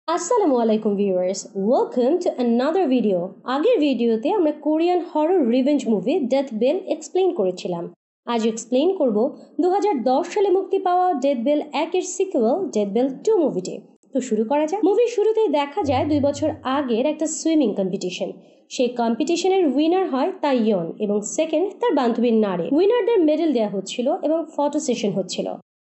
আসসালামু আলাইকুম viewers, welcome to another video. আগের ভিডিওতে আমরা Korean horror revenge movie death bell explain করেছিলাম। আজ এক্সপ্লেইন করব 2010 সালে মুক্তি পাওয়া ডেথ বেল 1 এর সিকুয়েল ডেথ বেল 2 মুভিটি। তো শুরু করা যাক। মুভির শুরুতেই দেখা যায় 2 বছর আগের একটা সুইমিং কম্পিটিশন। সেই কম্পিটিশনের উইনার হয় তাইয়ন এবং সেকেন্ড তার বান্ধবী নারে। উইনারদের মেডেল দেওয়া হচ্ছিল এবং ফটো সেশন হচ্ছিল।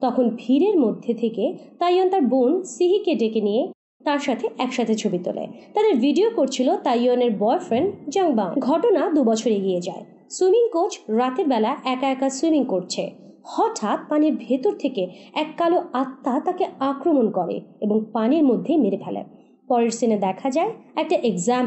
তখন ভিড়ের মধ্যে থেকে তাইয়ন তার বোন সিহিকে ডেকে নিয়ে তার সাথে একসাথে ছবি তোলে। তাদের ভিডিও করছিল তাইয়নের বয়ফ্রেন্ড জাংবাং। ঘটনা 2 বছর এগিয়ে যায়। সুইমিং কোচ রাতের বেলা একা একা সুইমিং করছে। হঠাৎ পানির ভেতর থেকে এক কালো আত্মা তাকে আক্রমণ করে এবং পানির মধ্যে মেরে ফেলে। পরের সিনে দেখা যায় একটা এক্সাম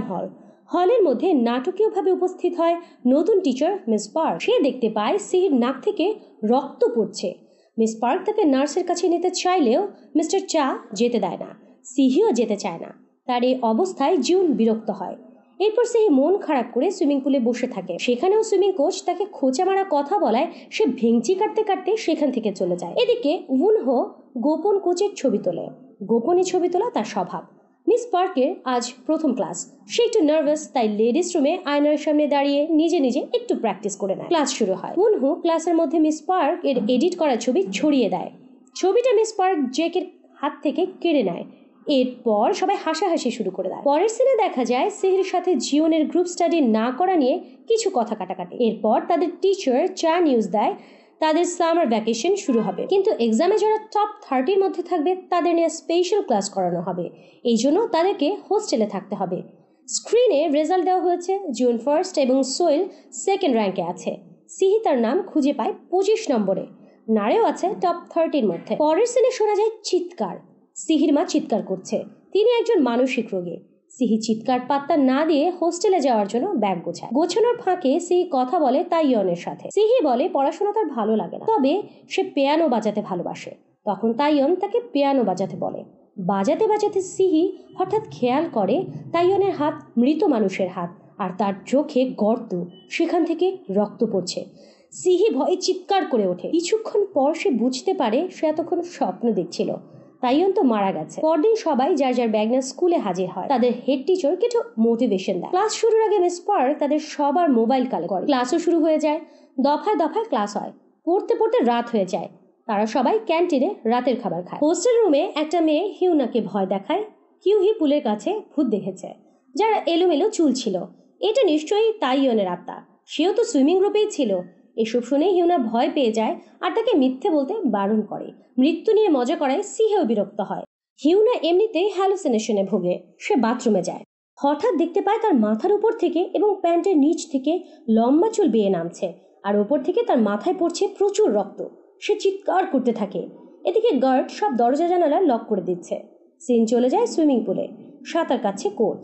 হলের মধ্যে নাটকীয়ভাবে উপস্থিত হয় নতুন টিচার মিস পার্ক। সে দেখতে পায় সিহির নাক থেকে রক্ত পড়ছে। মিস পার্ক তাকে নার্সের কাছে নিতে চাইলেও মিস্টার চা যেতে দেয় না। সিহিও যেতে চায় না। তার এই অবস্থায় জিউন বিরক্ত হয়। এরপর সিহি মন খারাপ করে সুইমিং পুলে বসে থাকে। সেখানেও সুইমিং কোচ তাকে খোঁচা মারা কথা বলায় সে ভেঙচি কাটতে কাটতে সেখান থেকে চলে যায়। এদিকে উনহো গোপন কোচের ছবি তোলে। গোপনে ছবি তোলা তার স্বভাব। মিস পার্কের আজ প্রথম ক্লাস। সে একটু নার্ভাস, তাই লেডিস রুমে আয়নার সামনে দাঁড়িয়ে নিজে নিজে একটু প্র্যাকটিস করে নেয়। ক্লাস শুরু হয়। উনহো ক্লাসের মধ্যে মিস পার্ক এর এডিট করা ছবি ছড়িয়ে দেয়। ছবিটা মিস পার্ক জেকের হাত থেকে কেড়ে নেয়। এরপর সবাই হাসাহাসি শুরু করে দেয়। পরের সিনে দেখা যায় সিহির সাথে জিওনের গ্রুপ স্টাডি না করা নিয়ে কিছু কথা কাটাকাটি। এরপর তাদের টিচার চা নিউজ দেয় তাদের সামার ভ্যাকেশন শুরু হবে, কিন্তু এক্সামে যারা টপ 30-র মধ্যে থাকবে তাদের নিয়ে স্পেশাল ক্লাস করানো হবে। এই জন্য তাদেরকে হোস্টেলে থাকতে হবে। স্ক্রিনে রেজাল্ট দেওয়া হয়েছে। জুন ফার্স্ট এবং সোয়েল সেকেন্ড র্যাঙ্কে আছে। সিহি তার নাম খুঁজে পায় 25 নম্বরে। নারেও আছে টপ 30-র মধ্যে। পরের সিনে শোনা যায় চিৎকার। সিহির মা চিৎকার করছে। তিনি একজন মানসিক রোগী। সিহি চিৎকার পাত্তা না দিয়ে হোস্টেলে যাওয়ার জন্য ব্যাগ গোছায়। গোছানোর ফাঁকে সিহি কথা বলে তাইয়নের সাথে। সিহি বলে পড়াশোনা তার ভালো লাগে না, তবে সে পিয়ানো বাজাতে ভালোবাসে। তখন তাইয়ন তাকে পিয়ানো বাজাতে বলে। বাজাতে বাজাতে সিহি হঠাৎ খেয়াল করে তাইয়নের হাত মৃত মানুষের হাত, আর তার চোখে গর্ত, সেখান থেকে রক্ত পড়ছে। সিহি ভয়ে চিৎকার করে ওঠে। কিছুক্ষণ পর সে বুঝতে পারে সে এতক্ষণ স্বপ্ন দেখছিল। তাইয়ন তো মারা গেছে। পরদিন সবাই যার যার ব্যাগ নিয়ে স্কুলে হাজির হয়। তাদের হেড টিচার কিছু মোটিভেশন দেয়। ক্লাস শুরুর আগে মিস পার্ক তাদের সবার মোবাইল কালেক্ট করে। ক্লাসও শুরু হয়ে যায়। দফায় দফায় ক্লাস হয়। পড়তে পড়তে রাত হয়ে যায়। তারা সবাই ক্যান্টিনে রাতের খাবার খায়। হোস্টেল রুমে একটা মেয়ে হিউনাকে ভয় দেখায়। হিউহি পুলের কাছে ভূত দেখেছে, যার এলোমেলো চুল ছিল। এটা নিশ্চয়ই তাইয়নের আত্মা। সেও তো সুইমিং গ্রুপেই ছিল। এসব শুনে হিউনা ভয় পেয়ে যায় আর তাকে মিথ্যে বলতে বারণ করে। মৃত্যু নিয়ে মজা করায় সিহেও বিরক্ত হয়। হিউনা এমনিতেই হ্যালুসিনেশনে ভোগে। সে বাথরুমে যায়। হঠাৎ দেখতে পায় তার মাথার উপর থেকে এবং প্যান্টের নিচ থেকে লম্বা চুল বেয়ে নামছে, আর ওপর থেকে তার মাথায় পড়ছে প্রচুর রক্ত। সে চিৎকার করতে থাকে। এদিকে গার্ড সব দরজা জানালা লক করে দিচ্ছে। সিন চলে যায় সুইমিং পুলে। সাঁতার কাটছে কোচ।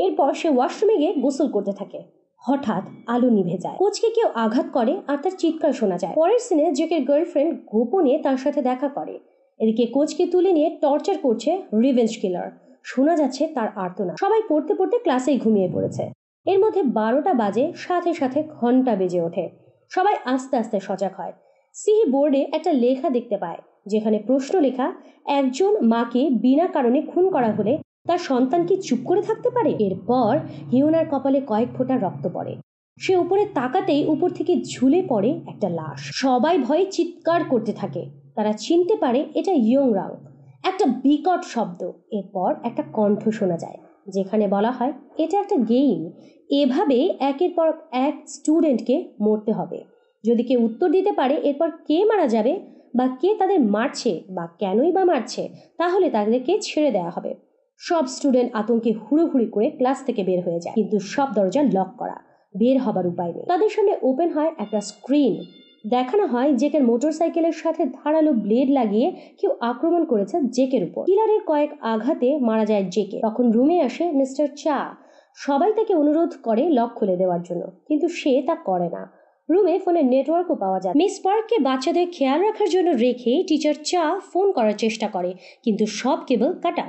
এরপর সে ওয়াশরুমে গিয়ে গোসল করতে থাকে। হঠাৎ আলো নিভে যায়। কোচকে কেউ আঘাত করে আর তার চিৎকার শোনা যায়। পরের সিনে জেকের গার্লফ্রেন্ড গোপনে তার সাথে দেখা করে। এদিকে কোচকে তুলে নিয়ে টর্চার করছে রিভেঞ্জ কিলার। শোনা যাচ্ছে তার আর্তনাদ। সবাই পড়তে পড়তে ক্লাসেই ঘুমিয়ে পড়েছে। এর মধ্যে 12টা বাজে, সাথে সাথে ঘন্টা বেজে ওঠে। সবাই আস্তে আস্তে সজাগ হয়। সিহি বোর্ডে একটা লেখা দেখতে পায়, যেখানে প্রশ্ন লেখা, একজন মাকে বিনা কারণে খুন করা হলে তার সন্তান কি চুপ করে থাকতে পারে? এরপর হিউনার কপালে কয়েক ফোঁটা রক্ত পড়ে। সে উপরে তাকাতেই উপর থেকে ঝুলে পড়ে একটা লাশ। সবাই ভয়ে চিৎকার করতে থাকে। তারা চিনতে পারে এটা ইয়ং রাং। একটা বিকট শব্দ। এরপর একটা কণ্ঠ শোনা যায়, যেখানে বলা হয় এটা একটা গেম। এভাবে একের পর এক স্টুডেন্টকে মরতে হবে। যদি কেউ উত্তর দিতে পারে এরপর কে মারা যাবে বা কে তাদের মারছে বা কেনই বা মারছে, তাহলে তাদেরকে ছেড়ে দেওয়া হবে। সব স্টুডেন্ট আতঙ্কে হুড়োহুড়ি করে ক্লাস থেকে বের হয়ে যায়, কিন্তু সব দরজা লক করা। বের হবার উপায় নেই। তাদের সামনে ওপেন হয় একটা স্ক্রিন। দেখানো হয় জেকের মোটরসাইকেলের সাথে ধারালো ব্লেড লাগিয়ে কেউ আক্রমণ করেছে জেকের উপর। কিলারের কয়েক আঘাতে মারা যায় জেকে। তখন রুমে আসে মিস্টার চা। সবাই তাকে অনুরোধ করে লক খুলে দেওয়ার জন্য, কিন্তু সে তা করে না। রুমে ফোনের নেটওয়ার্কও পাওয়া যায়। মিস পার্ককে বাচ্চাদের খেয়াল রাখার জন্য রেখে টিচার চা ফোন করার চেষ্টা করে, কিন্তু সব কেবল কাটা।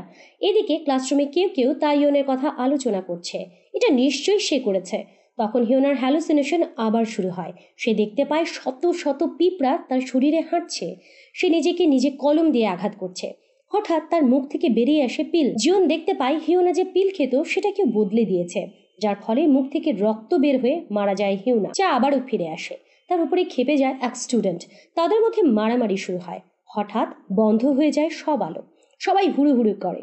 এদিকে ক্লাসরুমে কেউ কেউ তাইয়নের কথা আলোচনা করছে। এটা নিশ্চয়ই সে করেছে। তখন হিউনার হ্যালুসিনেশন আবার শুরু হয়। সে দেখতে পায় শত শত পিঁপড়া তার শরীরে হাঁটছে। সে নিজেকে নিজে কলম দিয়ে আঘাত করছে। হঠাৎ তার মুখ থেকে বেরিয়ে আসে পিল। জিওন দেখতে পায় হিউনা যে পিল খেত সেটা কেউ বদলে দিয়েছে, যার ফলে মুখ থেকে রক্ত বের হয়ে মারা যায় হিউনা। চা আবারও ফিরে আসে, তার উপরে খেপে যায় এক স্টুডেন্ট। তাদের মধ্যে মারামারি শুরু হয়। হঠাৎ বন্ধ হয়ে যায় সব আলো, সবাই হুড়ুহুড়ু করে।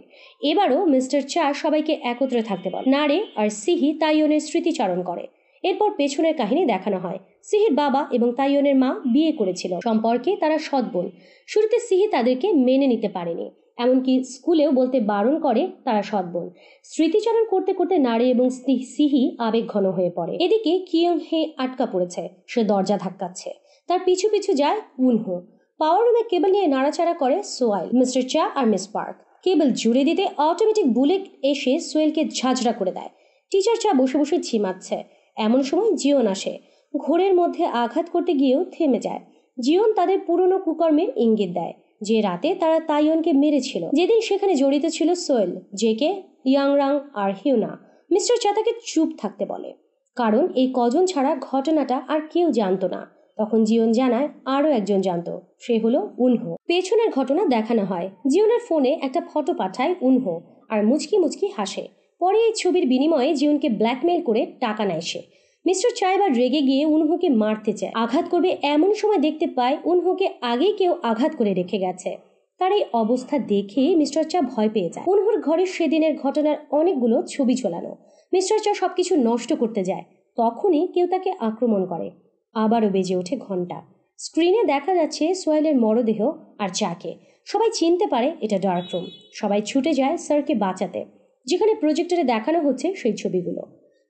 এবারও মিস্টার চা সবাইকে একত্রে থাকতে বলে। নারে আর সিহি তাইয়নের স্মৃতিচারণ করে। এরপর পেছনের কাহিনী দেখানো হয়। সিহির বাবা এবং তাইয়নের মা বিয়ে করেছিল, সম্পর্কে তারা সৎ বোন। শুরুতে সিহি তাদেরকে মেনে নিতে পারেনি, এমনকি স্কুলেও বলতে বারণ করে তারা সৎ বোন। স্মৃতিচারণ করতে করতে নারী এবং সিহি আবেগঘন হয়ে পড়ে। এদিকে কিয়ং হে আটকা পড়েছে, সে দরজা ধাক্কাচ্ছে। তার পিছু পিছু যায় উনহো। পাওয়ার রুমে কেবল নিয়ে নাড়াচাড়া করে সোয়াইল, মিস্টার চা আর মিস পার্ক। কেবল জুড়ে দিতে অটোমেটিক বুলেট এসে সোয়েলকে ঝাঁঝরা করে দেয়। টিচার চা বসে বসে ঝিমাচ্ছে। এমন সময় জিওন আসে, ঘোরের মধ্যে আঘাত করতে গিয়েও থেমে যায়। জিওন তাদের পুরনো কুকর্মের ইঙ্গিত দেয়, যে রাতে তারা তাইয়নকে মেরেছিল, যেদিন সেখানে জড়িত ছিল সোয়েল, জেকে, ইয়াংরাং আর হিউনা। মিস্টার চা তাকে চুপ থাকতে বলে, কারণ এই কজন ছাড়া ঘটনাটা আর কেউ জানতো না। তখন জিওন জানায় আরও একজন জানতো, সে হলো উনহো। পেছনের ঘটনা দেখানো হয়। জিওনের ফোনে একটা ফটো পাঠায় উনহো আর মুচকি মুচকি হাসে। পরে এই ছবির বিনিময়ে জিওনকে ব্ল্যাকমেইল করে টাকা নেয় সে। মিস্টার চা এবার রেগে গিয়ে উনহোকে মারতে চায়, আঘাত করবে এমন সময় দেখতে পায় উনহোকে আগেই কেউ আঘাত করে রেখে গেছে। তার এই অবস্থা দেখে মিস্টার চা ভয় পেয়ে যায়। উনহোর ঘরে সেদিনের ঘটনার অনেকগুলো ছবি ঝোলানো। মিস্টার চা সবকিছু নষ্ট করতে যায়, তখনই কেউ তাকে আক্রমণ করে। আবারও বেজে ওঠে ঘন্টা। স্ক্রিনে দেখা যাচ্ছে সোয়েলের মরদেহ আর চাকে। সবাই চিনতে পারে এটা ডার্ক রুম। সবাই ছুটে যায় স্যারকে বাঁচাতে, যেখানে প্রজেক্টরে দেখানো হচ্ছে সেই ছবিগুলো।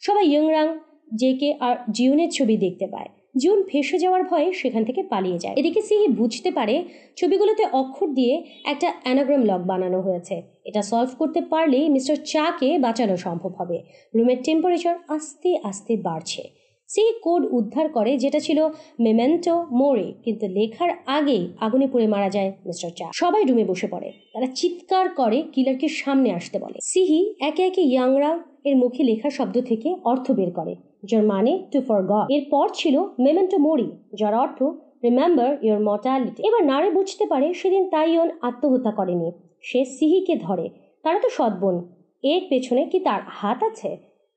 সবাই ইয়াংরাং, জেকে আর জিউনের ছবি দেখতে পায়। জিউন ফেসে যাওয়ার ভয়ে সেখান থেকে পালিয়ে যায়। এদিকে সিহি বুঝতে পারে ছবিগুলোতে অক্ষর দিয়ে একটা অ্যানাগ্রাম লক বানানো হয়েছে। এটা সলভ করতে পারলেই মিস্টার চাকে বাঁচানো সম্ভব হবে। রুমের টেম্পারেচার আস্তে আস্তে বাড়ছে। সিহি কোড উদ্ধার করে, যেটা ছিল মেমেন্টো মোরে, কিন্তু লেখার আগেই আগুনে পুড়ে মারা যায় মিস্টার চা। সবাই রুমে বসে পড়ে, তারা চিৎকার করে কিলারকে সামনে আসতে বলে। সিহি একে একে ইয়াংরাং এর মুখে লেখা শব্দ থেকে অর্থ বের করে, যার মানে টু ফরগট। এরপর ছিল মেমেন্টো মোরি, যার অর্থ রিমেম্বার ইওর মর্টালিটি। এবার নারে বুঝতে পারে সেদিন তাইয়ন আত্মহত্যা করেনি, সে সিহিকে ধরে। তারা তো সৎ বোন, এর পেছনে কি তার হাত আছে?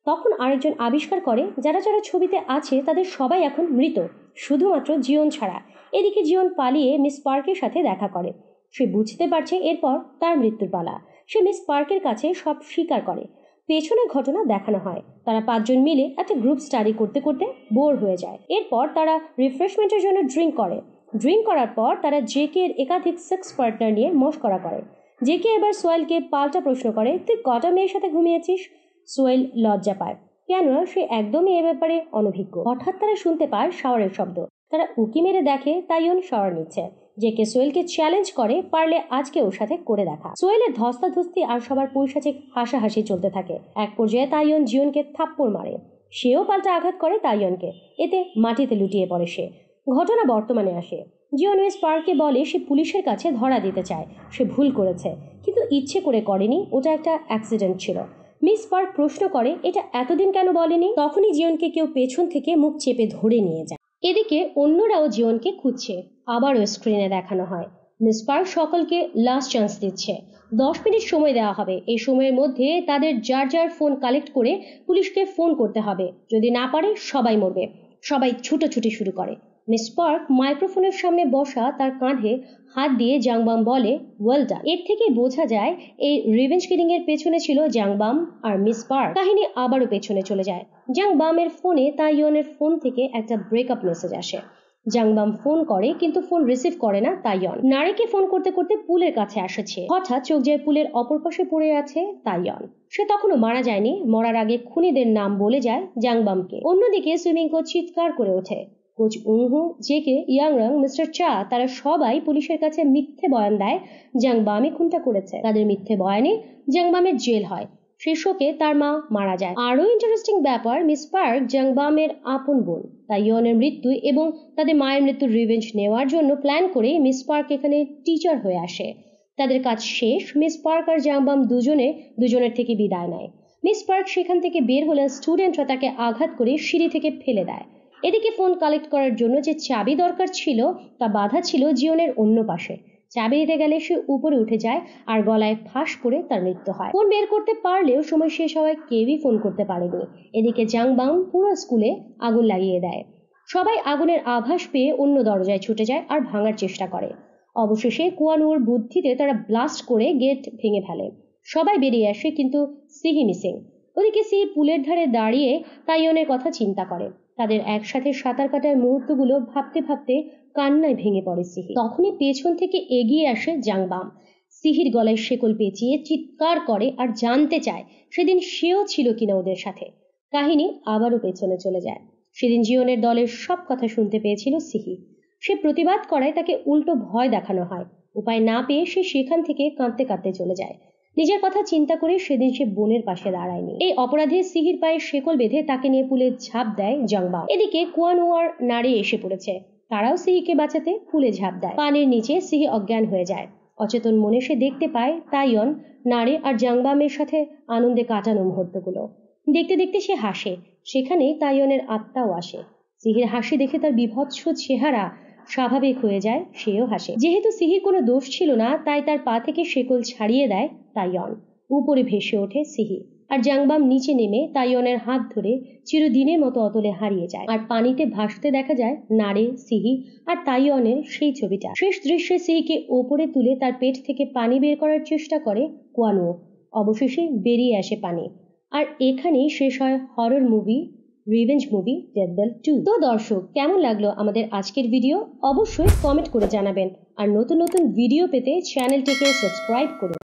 তখন আরেকজন আবিষ্কার করে যারা যারা ছবিতে আছে তাদের সবাই এখন মৃত, শুধুমাত্র জিওন ছাড়া। এদিকে জিওন পালিয়ে মিস পার্কের সাথে দেখা করে। সে বুঝতে পারছে এরপর তার মৃত্যুর পালা। সে মিস পার্কের কাছে সব স্বীকার করে। পেছনের ঘটনা দেখানো হয়, তারা 5 জন মিলে একটা গ্রুপ স্টাডি করতে করতে বোর হয়ে যায়। এরপর তারা রিফ্রেশমেন্টের জন্য ড্রিঙ্ক করে। ড্রিঙ্ক করার পর তারা জেকে এর একাধিক সেক্স পার্টনার নিয়ে মশকরা করে। জেকে এবার সোয়েলকে পাল্টা প্রশ্ন করে, তুই কটা মেয়ের সাথে ঘুমিয়েছিস? সোয়েল লজ্জা পায়, কেন সে একদমই এ ব্যাপারে অনভিজ্ঞ। হঠাৎ তারা শুনতে পায় শাওয়ারের শব্দ। তারা উকি মেরে দেখে তাইয়ন শাওয়ার নিচ্ছে। জেকে সোয়েলকে চ্যালেঞ্জ করে, পারলে আজকে ওর সাথে করে দেখা। সোয়েলের ধস্তাধস্তি আর সবার পৈশাচিক হাসাহাসি চলতে থাকে। এক পর্যায়ে তাইয়ন জিওনকে থাপ্পড় মারে, সেও পাল্টা আঘাত করে তাইয়নকে। এতে মাটিতে লুটিয়ে পড়ে সে। ঘটনা বর্তমানে আসে। জিওন মিস পার্ককে বলে সে পুলিশের কাছে ধরা দিতে চায়, সে ভুল করেছে, কিন্তু ইচ্ছে করে করেনি, ওটা একটা অ্যাক্সিডেন্ট ছিল। মিস পার্ক প্রশ্ন করে এটা এতদিন কেন বলেনি। তখনই জিওনকে কেউ পেছন থেকে মুখ চেপে ধরে নিয়ে যায়। এদিকে অন্যরাও জিওনকে খুঁজছে। আবারও স্ক্রিনে দেখানো হয় মিস পার্ক সকলকে লাস্ট চান্স দিচ্ছে। 10 মিনিট সময় দেওয়া হবে। এই সময়ের মধ্যে তাদের যার যার ফোন কালেক্ট করে পুলিশকে ফোন করতে হবে, যদি না পারে সবাই মরবে। সবাই ছুটোছুটি শুরু করে। মিস পার্ক মাইক্রোফোনের সামনে বসা তার কাঁধে হাত দিয়ে জাংবাম বলে ওয়েল ডান। এর থেকে বোঝা যায় এই রিভেঞ্জ কিলিং এর পেছনে ছিল জাংবাম আর মিস পার্ক। কাহিনী আবারও পেছনে চলে যায়। জাংবামের ফোনে তাইয়নের ফোন থেকে একটা ব্রেকআপ মেসেজ আসে। জাংবাম ফোন করে, কিন্তু ফোন রিসিভ করে না তাইয়ন। নারীকে ফোন করতে করতে পুলের কাছে আসছে। হঠাৎ চোখ যায় পুলের অপর পাশে পড়ে আছে তাইয়ন। সে তখনও মারা যায়নি, মরার আগে খুনিদের নাম বলে যায় জাংবামকে। অন্যদিকে সুইমিং কোচ চিৎকার করে ওঠে। কোচ উনহু, জেকে, ইয়াংরাং, মিস্টার চা তারা সবাই পুলিশের কাছে মিথ্যে বয়ান দেয় জাংবামই খুনটা করেছে। তাদের মিথ্যে বয়ানে জাংবামের জেল হয়। সেই শোকে তার মা মারা যায়। আরো ইন্টারেস্টিং ব্যাপার, মিস পার্ক জাংবামের আপন বোন। তাইয়নের মৃত্যু এবং তাদের মায়ের মৃত্যুর রিভেঞ্জ নেওয়ার জন্য প্ল্যান করে মিস পার্ক এখানে টিচার হয়ে আসে। তাদের কাজ শেষ, মিস পার্ক আর জাংবাম দুজনের থেকে বিদায় নেয়। মিস পার্ক সেখান থেকে বের হলে স্টুডেন্টরা তাকে আঘাত করে সিঁড়ি থেকে ফেলে দেয়। এদিকে ফোন কালেক্ট করার জন্য যে চাবি দরকার ছিল তা বাধা ছিল জিওনের অন্য পাশে। চাবি দিতে গেলে সে উপরে উঠে যায় আর গলায় ফাঁস করে তার মৃত্যু হয়। ফোন বের করতে পারলেও সময় শেষ হওয়ায় কেউই ফোন করতে পারেনি। এদিকে জাংবাং পুরো স্কুলে আগুন লাগিয়ে দেয়। সবাই আগুনের আভাস পেয়ে অন্য দরজায় ছুটে যায় আর ভাঙার চেষ্টা করে। অবশেষে কুয়ানুর বুদ্ধিতে তারা ব্লাস্ট করে গেট ভেঙে ফেলে। সবাই বেরিয়ে আসে, কিন্তু সিহি মিসিং। ওদিকে সিহি পুলের ধারে দাঁড়িয়ে তাইয়নের কথা চিন্তা করে। তাদের একসাথে সাঁতার কাটার মুহূর্তগুলো ভাবতে ভাবতে কান্নায় ভেঙে পড়ে সিহি। তখনই পেছন থেকে এগিয়ে আসে জাংবাম। সিহির গলায় শেকল পেঁচিয়ে চিৎকার করে আর জানতে চায় সেদিন সেও ছিল কিনা ওদের সাথে। কাহিনী আবারও পেছনে চলে যায়। সেদিন জিওনের দলের সব কথা শুনতে পেয়েছিল সিহি। সে প্রতিবাদ করায় তাকে উল্টো ভয় দেখানো হয়। উপায় না পেয়ে সে সেখান থেকে কাঁদতে কাঁদতে চলে যায়। নিজের কথা চিন্তা করে সেদিন সে বোনের পাশে দাঁড়ায়নি। এই অপরাধে সিহির পায়ে শেকল বেঁধে তাকে নিয়ে পুলে ঝাঁপ দেয় জাংবাম। এদিকে কুয়ানোয়ার নারী এসে পড়েছে। তারাও সিহিকে বাঁচাতে পুলে ঝাঁপ দেয়। পানির নিচে সিহি অজ্ঞান হয়ে যায়। অচেতন মনে সে দেখতে পায় তাইয়ন, নারে আর জাংবামের সাথে আনন্দে কাটানো মুহূর্তগুলো। দেখতে দেখতে সে হাসে। সেখানেই তাইয়নের আত্মাও আসে। সিহির হাসি দেখে তার বিভৎস চেহারা স্বাভাবিক হয়ে যায়, সেও হাসে। যেহেতু সিহির কোনো দোষ ছিল না, তাই তার পা থেকে শেকল ছাড়িয়ে দেয় তাইয়ন। উপরে ভেসে ওঠে সিহি, আর জাংবাম নিচে নেমে তাইয়নের হাত ধরে চিরদিনের মতো অতলে হারিয়ে যায়। আর পানিতে ভাসতে দেখা যায় নারে, সিহি আর তাইয়নের সেই ছবিটা। শেষ দৃশ্যে সিহিকে ওপরে তুলে তার পেট থেকে পানি বের করার চেষ্টা করে কুয়ানুও। অবশেষে বেরিয়ে আসে পানি। আর এখানেই শেষ হয় horror movie revenge movie death bell 2। তো দর্শক, কেমন লাগলো আমাদের আজকের ভিডিও? অবশ্যই কমেন্ট করে জানাবেন। আর নতুন নতুন ভিডিও পেতে চ্যানেলটিকে সাবস্ক্রাইব করুন।